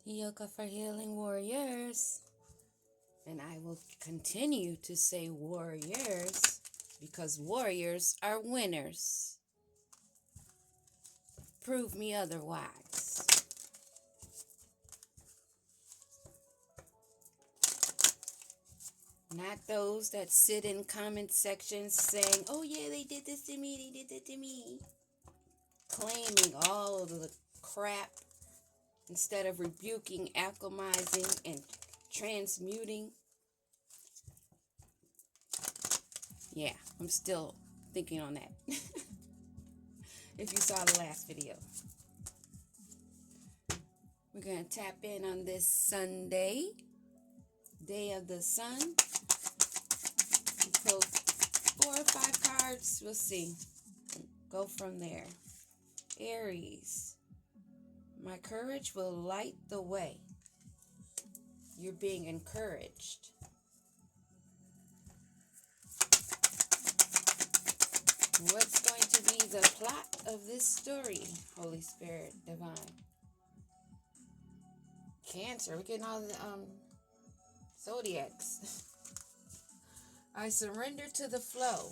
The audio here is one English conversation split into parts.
Yoga for Healing Warriors. And I will continue to say warriors because warriors are winners. Prove me otherwise. Not those that sit in comment sections saying, oh yeah, they did this to me, they did that to me. Claiming all of the crap instead of rebuking, alchemizing, and transmuting. Yeah, I'm still thinking on that. If you saw the last video. We're going to tap in on this Sunday, day of the sun. We pull 4 or 5 cards. We'll see. Go from there. Aries. My courage will light the way. You're being encouraged. What's going to be the plot of this story, Holy Spirit Divine? Cancer. We're getting all the zodiacs. I surrender to the flow.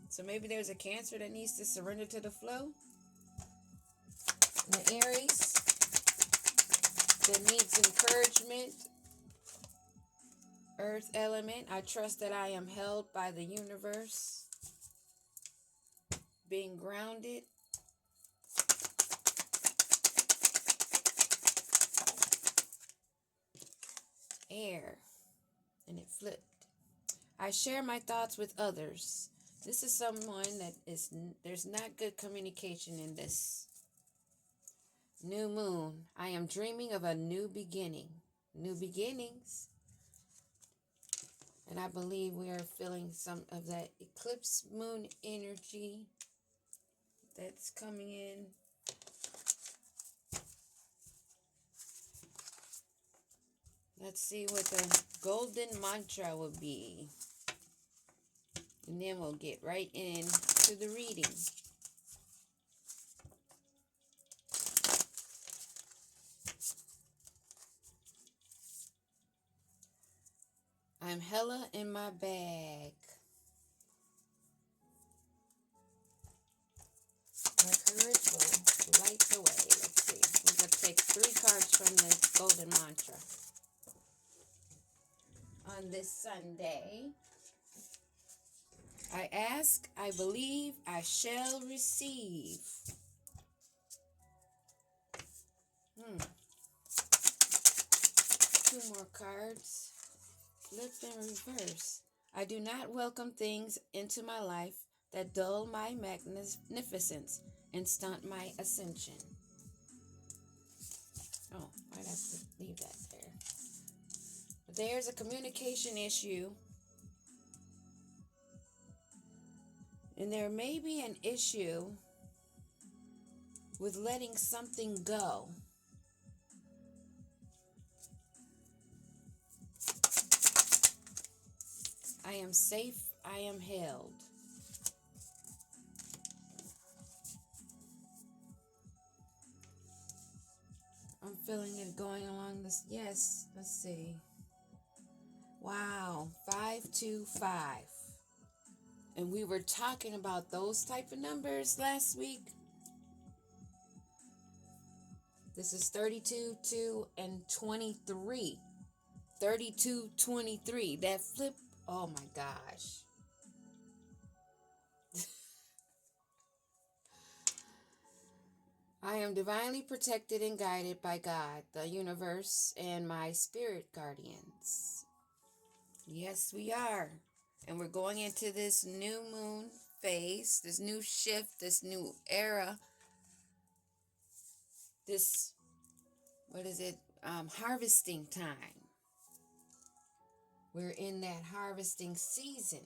So maybe there's a Cancer that needs to surrender to the flow. The Aries that needs encouragement. Earth element. I trust that I am held by the universe. Being grounded. Air. And it flipped. I share my thoughts with others. This is someone that there's not good communication in this. New moon. I am dreaming of a new beginning. New beginnings. And I believe we are feeling some of that eclipse moon energy that's coming in. Let's see what the golden mantra will be. And then we'll get right into the reading. I'm hella in my bag. My courage will light the way. Let's see. We're going to take 3 cards from the golden mantra. On this Sunday, I ask, I believe, I shall receive. 2 more cards. Flip and reverse. I do not welcome things into my life that dull my magnificence and stunt my ascension. Oh, I'd have to leave that there. But there's a communication issue. And there may be an issue with letting something go. I am safe, I am held. I'm feeling it going along this. Yes, let's see. Wow, 525. And we were talking about those type of numbers last week. This is 32, 2, and 23. 32, 23. That flip. Oh my gosh. I am divinely protected and guided by God, the universe, and my spirit guardians. Yes, we are. And we're going into this new moon phase, this new shift, this new era, this, harvesting time. We're in that harvesting season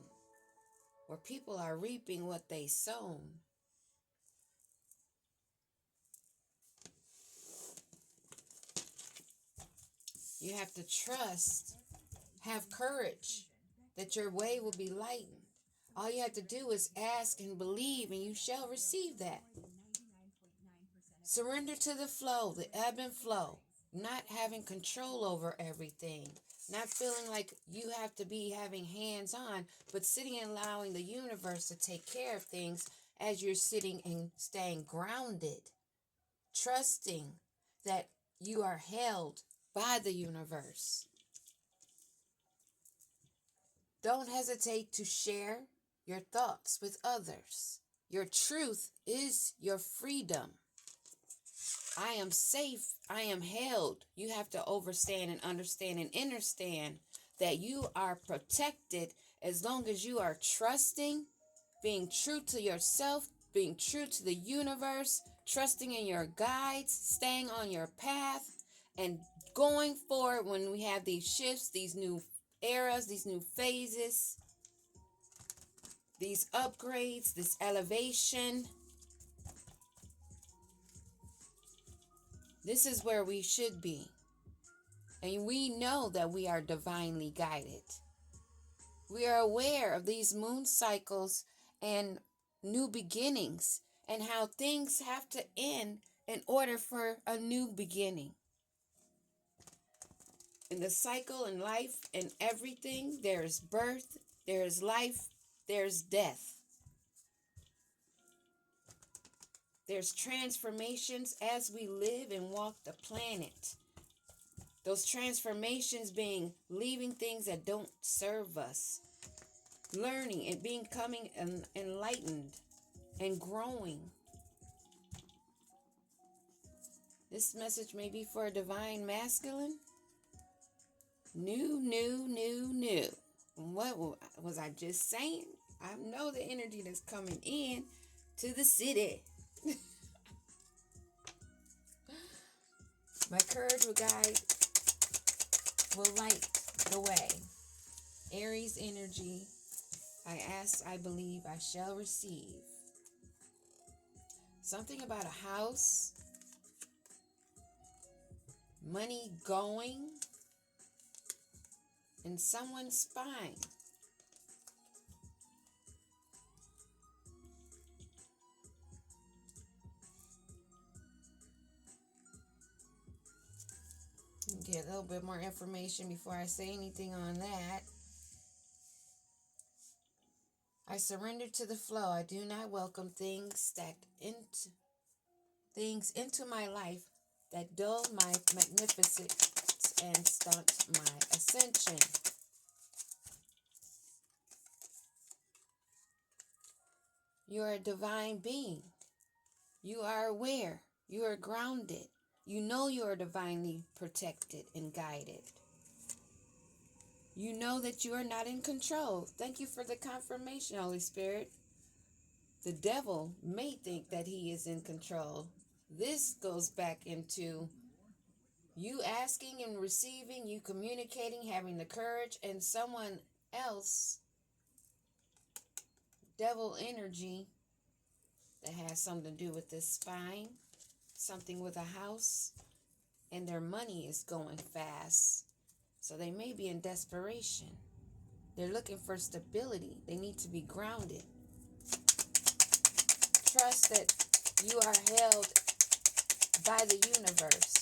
where people are reaping what they sown. You have to trust, have courage that your way will be lightened. All you have to do is ask and believe, and you shall receive that. Surrender to the flow, the ebb and flow. not having control over everything, not feeling like you have to be having hands on, but sitting and allowing the universe to take care of things as you're sitting and staying grounded, trusting that you are held by the universe. Don't hesitate to share your thoughts with others. Your truth is your freedom. I am safe. I am held. You have to overstand and understand and understand that you are protected as long as you are trusting, being true to yourself, being true to the universe, trusting in your guides, staying on your path, and going forward when we have these shifts, these new eras, these new phases, these upgrades, this elevation. This is where we should be. And we know that we are divinely guided. We are aware of these moon cycles and new beginnings and how things have to end in order for a new beginning. In the cycle and life and everything, there is birth, there is life, there's death. There's transformations as we live and walk the planet. Those transformations being leaving things that don't serve us, learning and becoming enlightened and growing. This message may be for a divine masculine. New. What was I just saying? I know the energy that's coming in to the city. My courage will guide, will light the way. Aries energy. I ask, I believe, I shall receive. Something about a house, money going, and someone's spine. Get a little bit more information before I say anything on that. I surrender to the flow. I do not welcome things into my life that dull my magnificence and stunt my ascension. You are a divine being. You are aware. You are grounded. You know you are divinely protected and guided. You know that you are not in control. Thank you for the confirmation, Holy Spirit. The devil may think that he is in control. This goes back into you asking and receiving, you communicating, having the courage, and someone else, devil energy, that has something to do with this spine, something with a house, and their money is going fast. So they may be in desperation. They're looking for stability. They need to be grounded. Trust that you are held by the universe.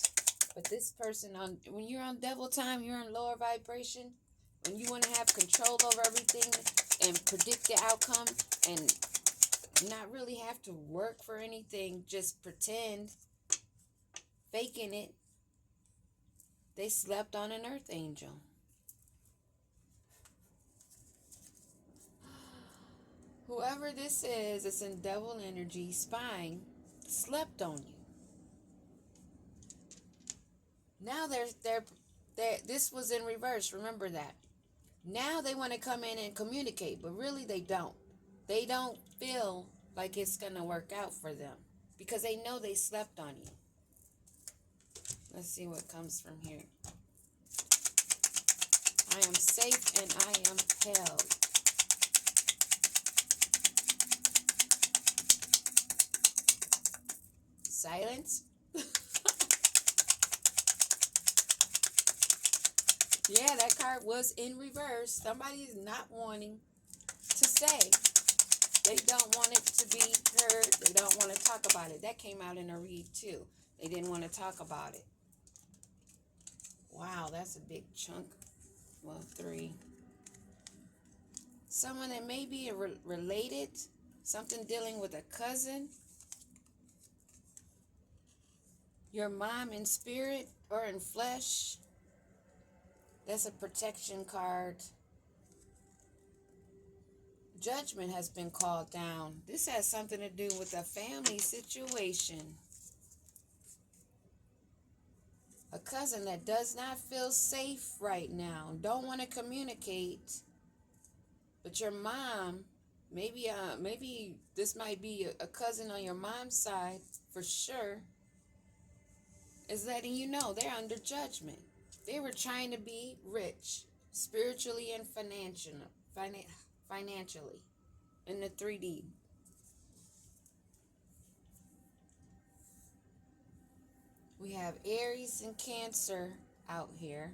But this person, when you're on devil time, you're in lower vibration, when you want to have control over everything and predict the outcome and not really have to work for anything, just pretend, faking it, they slept on an earth angel. Whoever this is, it's in devil energy, spine, slept on you. Now this was in reverse. Remember that. Now they want to come in and communicate, but really they don't. They don't feel like it's going to work out for them because they know they slept on you. Let's see what comes from here. I am safe and I am held. Silence. Yeah, that card was in reverse. Somebody is not wanting to say. They don't want it to be heard. They don't want to talk about it. That came out in a read too. They didn't want to talk about it. Wow, that's a big chunk. Well, 3. Someone that may be related, something dealing with a cousin, your mom in spirit or in flesh. That's a protection card. Judgment has been called down. This has something to do with a family situation. A cousin that does not feel safe right now, don't want to communicate. But your mom, maybe this might be a cousin on your mom's side for sure, is letting you know they're under judgment. They were trying to be rich, spiritually and financially, in the 3D. We have Aries and Cancer out here.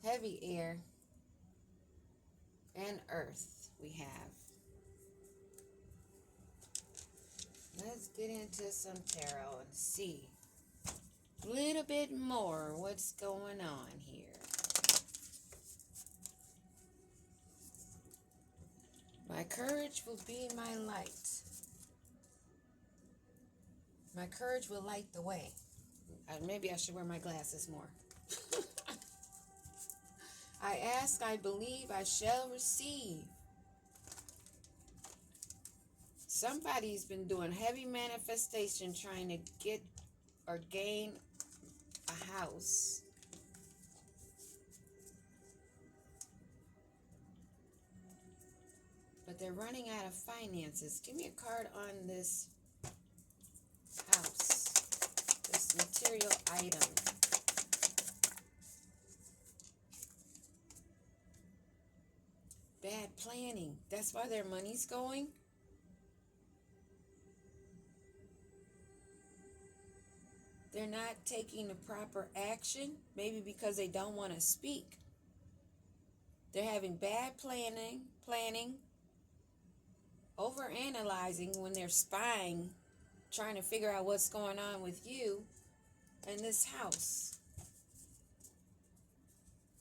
Heavy air and earth we have. Let's get into some tarot and see a little bit more what's going on here. My courage will be my light. My courage will light the way. Maybe I should wear my glasses more. I ask, I believe, I shall receive. Somebody's been doing heavy manifestation trying to get or gain a house. But they're running out of finances. Give me a card on this house, this material item. Bad planning. That's why their money's going. They're not taking the proper action, maybe because they don't want to speak. They're having bad planning, overanalyzing when they're spying, trying to figure out what's going on with you in this house.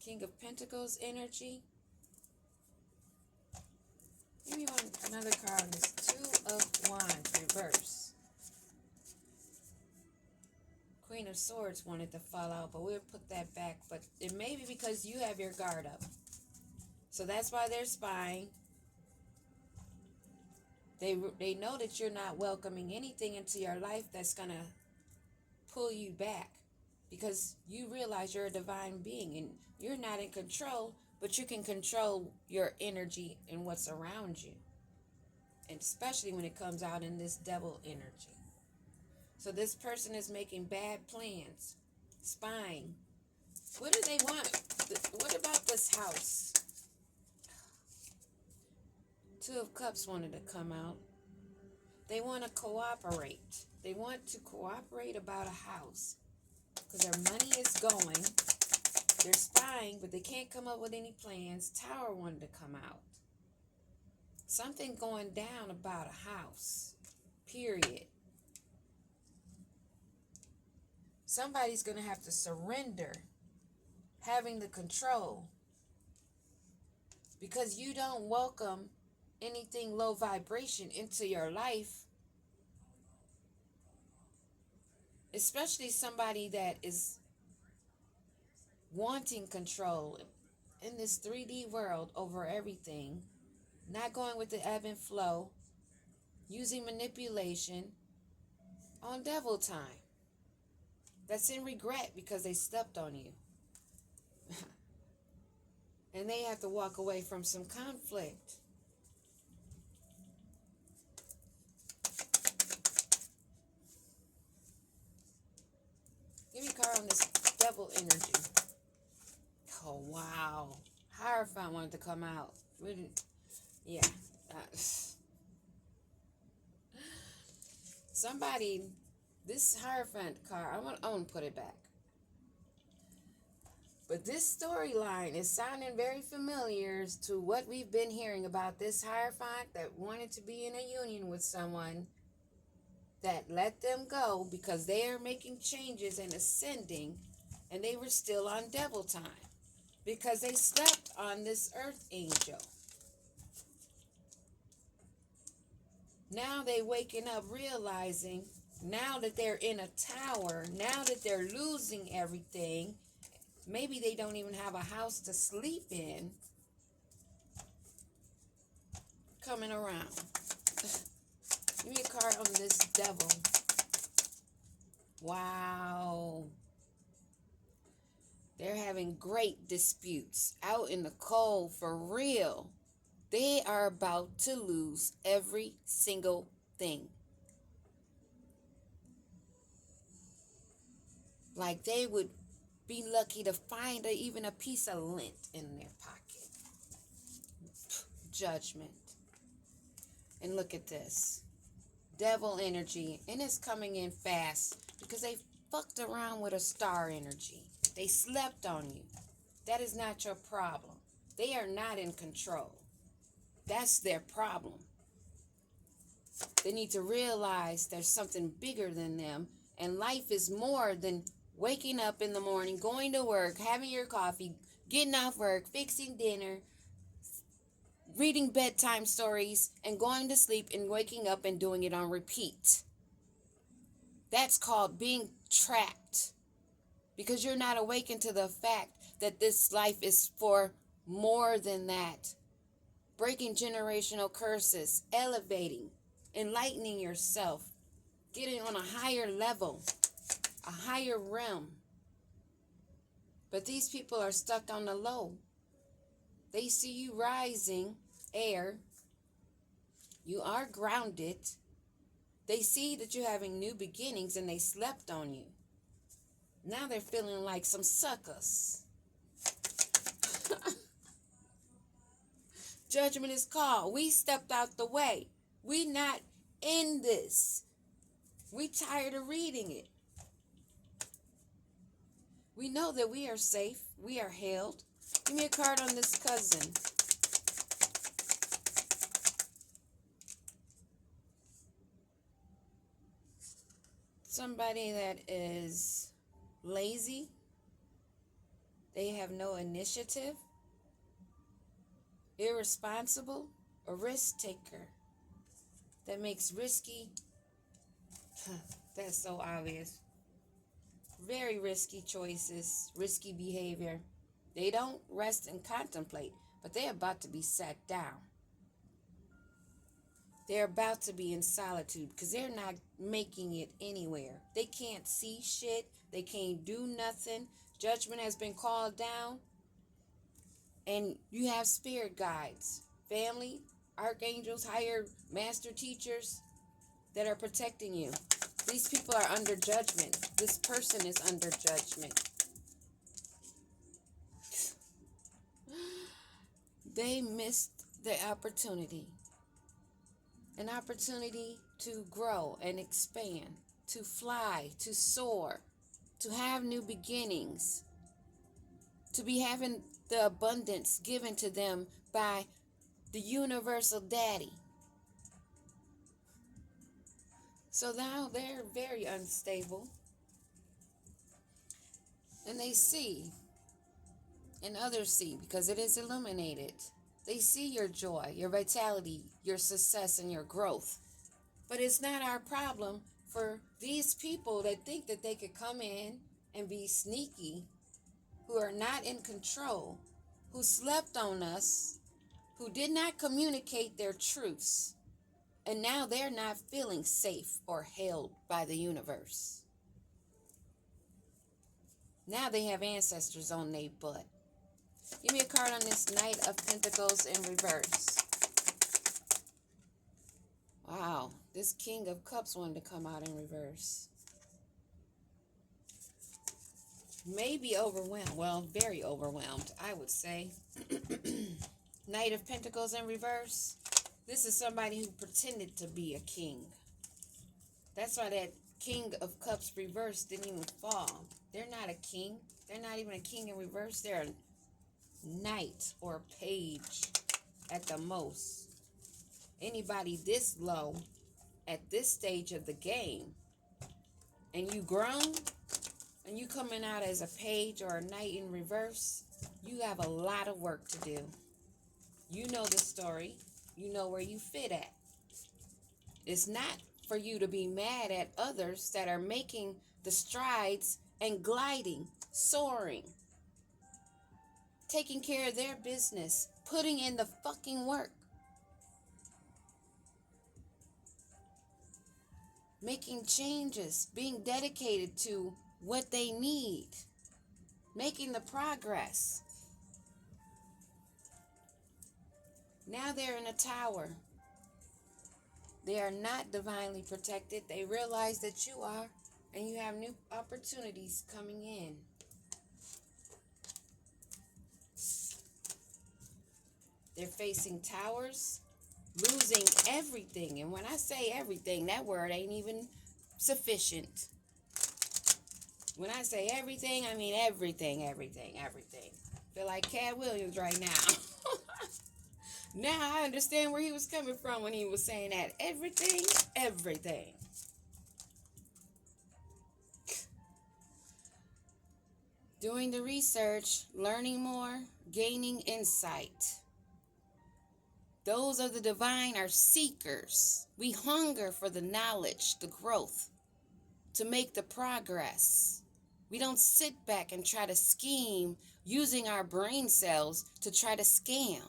King of Pentacles energy. Give me another card on this 2 of Wands reverse. Queen of Swords wanted to fall out, but we'll put that back. But it may be because you have your guard up. So that's why they're spying. They know that you're not welcoming anything into your life that's going to pull you back. Because you realize you're a divine being and you're not in control, but you can control your energy and what's around you. And especially when it comes out in this devil energy. So this person is making bad plans, spying. What do they want? What about this house? 2 of Cups wanted to come out. They want to cooperate. They want to cooperate about a house because their money is going. They're spying, but they can't come up with any plans. Tower wanted to come out. Something going down about a house, period. Somebody's going to have to surrender having the control because you don't welcome anything low vibration into your life, especially somebody that is wanting control in this 3D world over everything, not going with the ebb and flow, using manipulation on devil time. That's in regret because they stepped on you. And they have to walk away from some conflict. Give me a card on this devil energy. Oh, wow. Hierophant wanted to come out. Yeah. Somebody, this Hierophant card, I want to put it back. But this storyline is sounding very familiar to what we've been hearing about this Hierophant that wanted to be in a union with someone. that let them go because they are making changes and ascending, and they were still on devil time because they slept on this earth angel. Now they waking up realizing, now that they're in a tower, now that they're losing everything, maybe they don't even have a house to sleep in, coming around. Give me a card on this devil. Wow. They're having great disputes out in the cold for real. They are about to lose every single thing. Like they would be lucky to find even a piece of lint in their pocket. Judgment. And look at this. Devil energy. And it's coming in fast because they fucked around with a star energy. They slept on you. That is not your problem. They are not in control. That's their problem. They need to realize there's something bigger than them, and life is more than waking up in the morning, going to work, having your coffee, getting off work, fixing dinner, reading bedtime stories, and going to sleep and waking up and doing it on repeat. That's called being trapped, because you're not awakened to the fact that this life is for more than that. Breaking generational curses, elevating, enlightening yourself, getting on a higher level, a higher realm. But these people are stuck on the low. They see you rising, air. You are grounded. They see that you're having new beginnings and they slept on you. Now they're feeling like some suckers. Judgment is called. We stepped out the way. We not in this. We tired of reading it. We know that we are safe. We are held. Give me a card on this cousin. Somebody that is lazy. They have no initiative. Irresponsible. A risk taker. That makes risky. That's so obvious. Very risky choices, risky behavior. They don't rest and contemplate, but they're about to be sat down. They're about to be in solitude because they're not making it anywhere. They can't see shit. They can't do nothing. Judgment has been called down. And you have spirit guides, family, archangels, higher master teachers that are protecting you. These people are under judgment. This person is under judgment. They missed the opportunity. An opportunity to grow and expand, to fly, to soar, to have new beginnings, to be having the abundance given to them by the universal daddy. So now they're very unstable. And they see, and others see, because it is illuminated. They see your joy, your vitality, your success, and your growth. But it's not our problem for these people that think that they could come in and be sneaky, who are not in control, who slept on us, who did not communicate their truths, and now they're not feeling safe or held by the universe. Now they have ancestors on their butt. Give me a card on this Knight of Pentacles in reverse. Wow, this King of Cups wanted to come out in reverse. Maybe overwhelmed. Well, very overwhelmed, I would say. Knight of Pentacles in reverse. This is somebody who pretended to be a king. That's why that King of Cups reverse didn't even fall. They're not a king. They're not even a king in reverse. They're a knight or a page at the most. Anybody this low at this stage of the game and you grown and you coming out as a page or a knight in reverse, you have a lot of work to do. You know the story. You know where you fit at. It's not for you to be mad at others that are making the strides and gliding, soaring, taking care of their business, putting in the fucking work, making changes, being dedicated to what they need, making the progress. Now they're in a tower. They are not divinely protected. They realize that you are, and you have new opportunities coming in. They're facing towers, losing everything. And when I say everything, that word ain't even sufficient. When I say everything, I mean everything, everything, everything. I feel like Cat Williams right now. Now I understand where he was coming from when he was saying that. Everything, everything. Doing the research, learning more, gaining insight. Those of the divine are seekers. We hunger for the knowledge, the growth, to make the progress. We don't sit back and try to scheme using our brain cells to try to scam.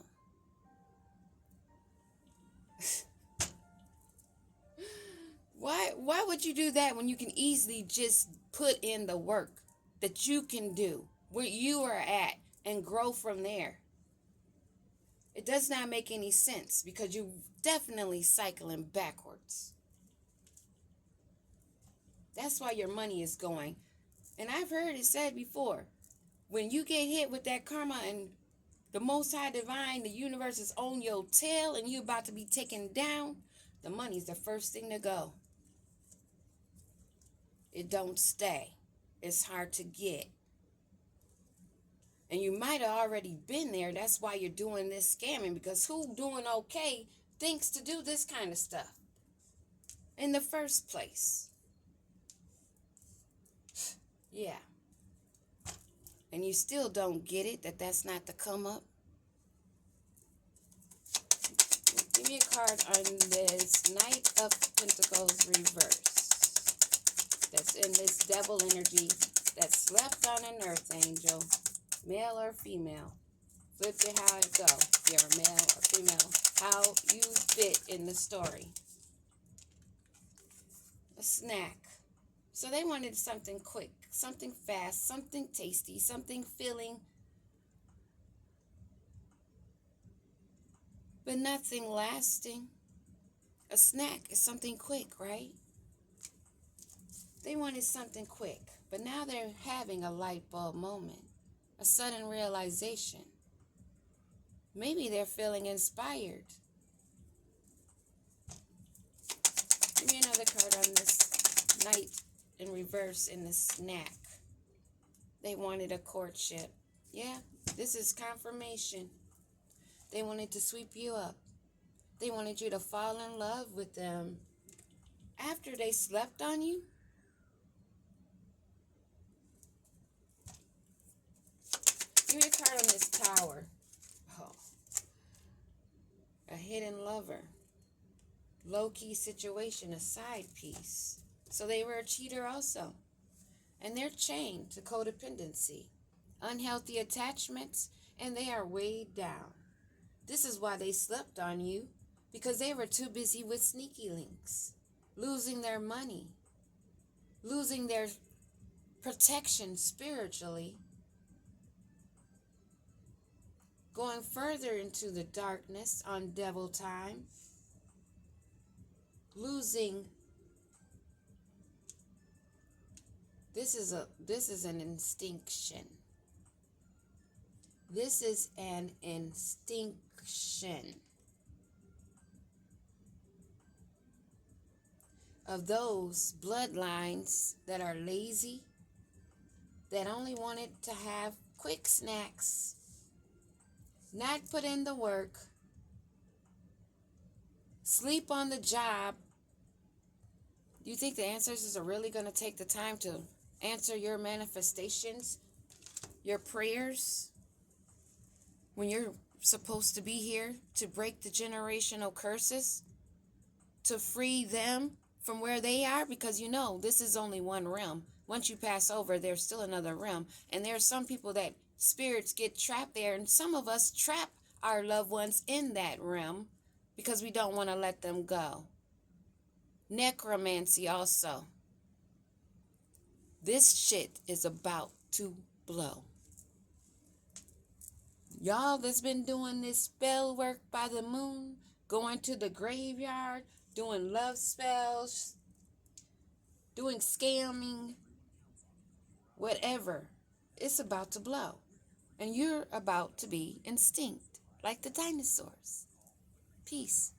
Why would you do that when you can easily just put in the work that you can do, where you are at, and grow from there? It does not make any sense because you're definitely cycling backwards. That's why your money is going. And I've heard it said before, when you get hit with that karma and the Most High Divine, the universe is on your tail and you're about to be taken down, the money's the first thing to go. It don't stay. It's hard to get. And you might have already been there. That's why you're doing this scamming, because who doing okay thinks to do this kind of stuff in the first place? Yeah. And you still don't get it, that that's not the come up. Give me a card on this Knight of Pentacles reverse. That's in this devil energy that slept on an earth angel, male or female. Flip it how it go. If you're a male or female, how you fit in the story. A snack. So they wanted something quick, something fast, something tasty, something filling, but nothing lasting. A snack is something quick, right? They wanted something quick, but now they're having a light bulb moment, a sudden realization. Maybe they're feeling inspired. Give me another card on this Knight in reverse in the snack. They wanted a courtship. Yeah, this is confirmation. They wanted to sweep you up. They wanted you to fall in love with them after they slept on you. Give me a card on this Tower. Oh. A hidden lover. Low-key situation, a side piece. So they were a cheater also. And they're chained to codependency, unhealthy attachments, and they are weighed down. This is why they slept on you, because they were too busy with sneaky links, losing their money, losing their protection spiritually, going further into the darkness on devil time, losing. This is an instinction. This is an instinction of those bloodlines that are lazy, that only wanted to have quick snacks, not put in the work, sleep on the job, You think the ancestors are really going to take the time to answer your manifestations, your prayers, when you're supposed to be here to break the generational curses, to free them from where they are? Because this is only one realm. Once you pass over, there's still another realm. And there are some people that spirits get trapped there, and some of us trap our loved ones in that realm because we don't want to let them go. Necromancy also. This shit is about to blow. Y'all that's been doing this spell work by the moon, going to the graveyard, doing love spells, doing scamming, whatever, it's about to blow. And you're about to be extinct like the dinosaurs. Peace.